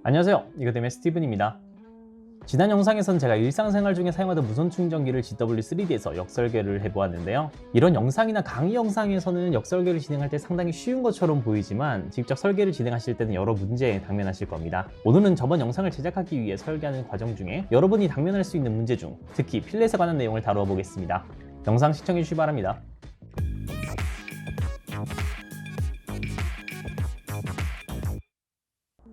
안녕하세요. 이거됨의 스티븐입니다. 지난 영상에선 제가 일상생활 중에 사용하던 무선 충전기를 GW3D에서 역설계를 해보았는데요. 이런 영상이나 강의 영상에서는 역설계를 진행할 때 상당히 쉬운 것처럼 보이지만 직접 설계를 진행하실 때는 여러 문제에 당면하실 겁니다. 오늘은 저번 영상을 제작하기 위해 설계하는 과정 중에 여러분이 당면할 수 있는 문제 중 특히 필렛에 관한 내용을 다루어 보겠습니다. 영상 시청해주시기 바랍니다.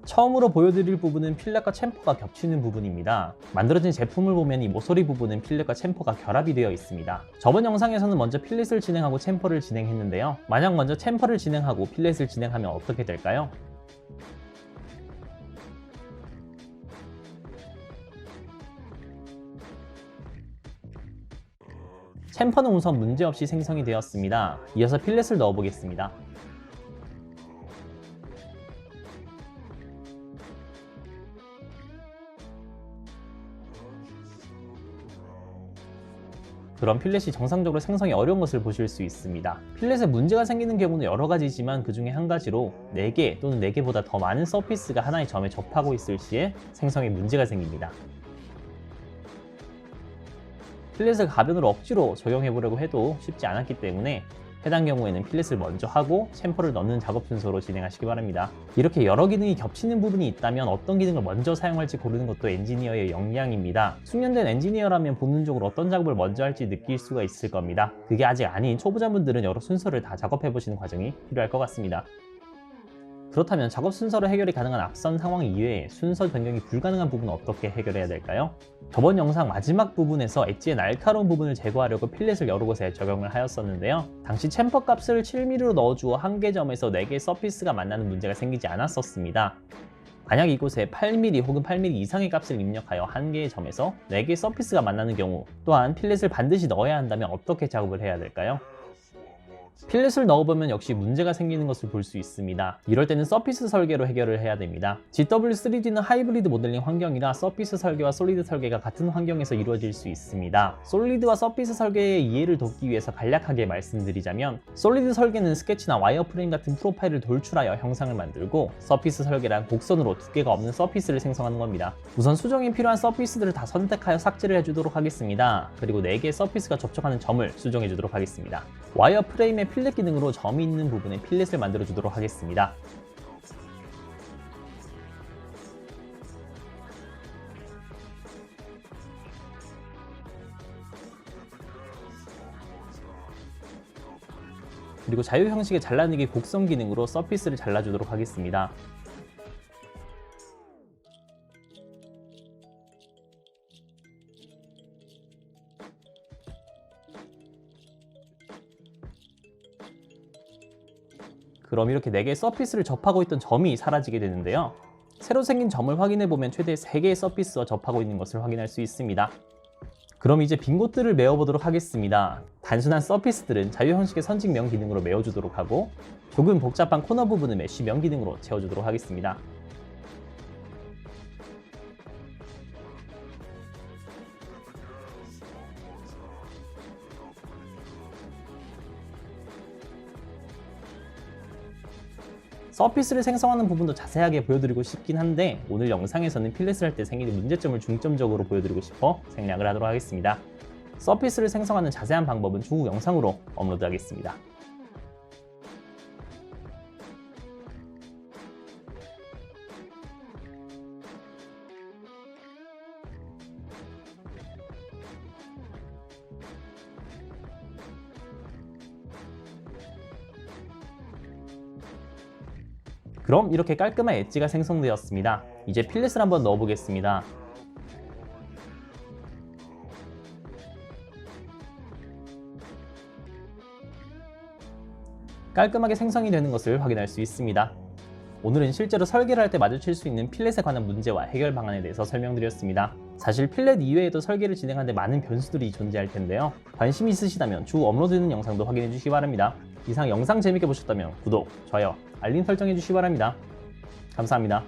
처음으로 보여드릴 부분은 필렛과 챔퍼가 겹치는 부분입니다. 만들어진 제품을 보면 이 모서리 부분은 필렛과 챔퍼가 결합이 되어 있습니다. 저번 영상에서는 먼저 필렛을 진행하고 챔퍼를 진행했는데요. 만약 먼저 챔퍼를 진행하고 필렛을 진행하면 어떻게 될까요? 챔퍼는 우선 문제없이 생성이 되었습니다. 이어서 필렛을 넣어 보겠습니다. 그럼 필렛이 정상적으로 생성이 어려운 것을 보실 수 있습니다. 필렛에 문제가 생기는 경우는 여러 가지지만 그 중에 한 가지로 4개 또는 4개보다 더 많은 서피스가 하나의 점에 접하고 있을 시에 생성에 문제가 생깁니다. 필렛을 가변으로 억지로 적용해 보려고 해도 쉽지 않았기 때문에 해당 경우에는 필렛을 먼저 하고 챔퍼를 넣는 작업 순서로 진행하시기 바랍니다. 이렇게 여러 기능이 겹치는 부분이 있다면 어떤 기능을 먼저 사용할지 고르는 것도 엔지니어의 역량입니다. 숙련된 엔지니어라면 본능적으로 어떤 작업을 먼저 할지 느낄 수가 있을 겁니다. 그게 아직 아닌 초보자분들은 여러 순서를 다 작업해 보시는 과정이 필요할 것 같습니다. 그렇다면 작업 순서로 해결이 가능한 앞선 상황 이외에 순서 변경이 불가능한 부분은 어떻게 해결해야 될까요? 저번 영상 마지막 부분에서 엣지의 날카로운 부분을 제거하려고 필렛을 여러 곳에 적용을 하였었는데요. 당시 챔퍼 값을 7mm로 넣어주어 한 개 점에서 4개의 서피스가 만나는 문제가 생기지 않았었습니다. 만약 이곳에 8mm 혹은 8mm 이상의 값을 입력하여 한 개의 점에서 4개의 서피스가 만나는 경우 또한 필렛을 반드시 넣어야 한다면 어떻게 작업을 해야 될까요? 필렛을 넣어보면 역시 문제가 생기는 것을 볼 수 있습니다. 이럴 때는 서피스 설계로 해결을 해야 됩니다. GW3D는 하이브리드 모델링 환경이라 서피스 설계와 솔리드 설계가 같은 환경에서 이루어질 수 있습니다. 솔리드와 서피스 설계의 이해를 돕기 위해서 간략하게 말씀드리자면 솔리드 설계는 스케치나 와이어프레임 같은 프로파일을 돌출하여 형상을 만들고 서피스 설계란 곡선으로 두께가 없는 서피스를 생성하는 겁니다. 우선 수정이 필요한 서피스들을 다 선택하여 삭제를 해주도록 하겠습니다. 그리고 4개의 서피스가 접촉하는 점을 수정해 주도록 하겠습니다. 와이어프레임의 필렛 기능으로 점이 있는 부분에 필렛을 만들어 주도록 하겠습니다. 그리고 자유 형식의 잘라내기 곡선 기능으로 서피스를 잘라주도록 하겠습니다. 그럼 이렇게 4개의 서피스를 접하고 있던 점이 사라지게 되는데요. 새로 생긴 점을 확인해 보면 최대 3개의 서피스와 접하고 있는 것을 확인할 수 있습니다. 그럼 이제 빈 곳들을 메워보도록 하겠습니다. 단순한 서피스들은 자유 형식의 선직 면 기능으로 메워주도록 하고 조금 복잡한 코너 부분은 메쉬 면 기능으로 채워주도록 하겠습니다. 서피스를 생성하는 부분도 자세하게 보여드리고 싶긴 한데 오늘 영상에서는 필렛을 할 때 생기는 문제점을 중점적으로 보여드리고 싶어 생략을 하도록 하겠습니다. 서피스를 생성하는 자세한 방법은 추후 영상으로 업로드하겠습니다. 그럼 이렇게 깔끔한 엣지가 생성되었습니다. 이제 필렛을 한번 넣어 보겠습니다. 깔끔하게 생성이 되는 것을 확인할 수 있습니다. 오늘은 실제로 설계를 할 때 마주칠 수 있는 필렛에 관한 문제와 해결 방안에 대해서 설명드렸습니다. 사실 필렛 이외에도 설계를 진행하는데 많은 변수들이 존재할 텐데요. 관심이 있으시다면 추후 업로드되는 영상도 확인해 주시기 바랍니다. 이상 영상 재밌게 보셨다면 구독, 좋아요, 알림 설정해 주시기 바랍니다. 감사합니다.